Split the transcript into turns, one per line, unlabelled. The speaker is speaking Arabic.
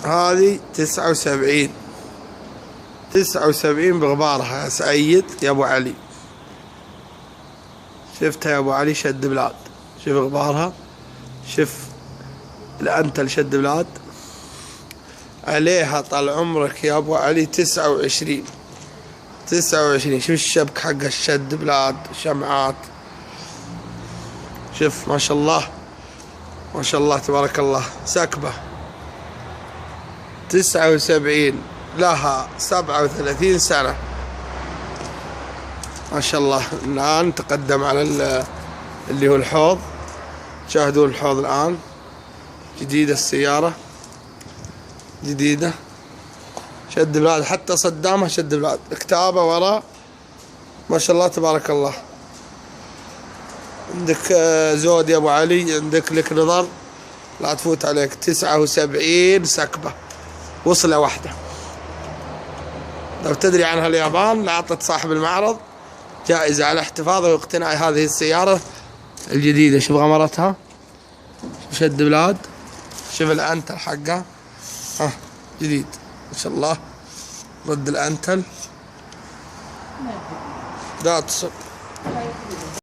هذه 79. 79 بغبارها يا سعيد يا ابو علي. شفتها يا ابو علي؟ شد بلاد. شوف غبارها، شوف الانتل شد بلاد عليها. طال عمرك يا ابو علي 29. 29. شوف الشبك حق الشد بلاد، شمعات. شوف ما شاء الله ما شاء الله تبارك الله. سكبة 79 لها 37 سنة ما شاء الله. الآن تقدم على اللي هو الحوض. شاهدوا الحوض الآن. جديدة السيارة، جديدة. شد بلاد، حتى صدامها شد بلاد. كتابة وراء ما شاء الله تبارك الله. عندك زود يا ابو علي، عندك لك نظر لا تفوت عليك. 79 سكبة، وصلة واحدة. لو تدري عنها اليابان لأعطت صاحب المعرض جائزة على احتفاظه واقتناء هذه السيارة الجديدة. شوف غمرتها، شوف شد بلاد، شوف الأنتل حقها. جديد ما شاء الله. رد الأنتل لا تصب.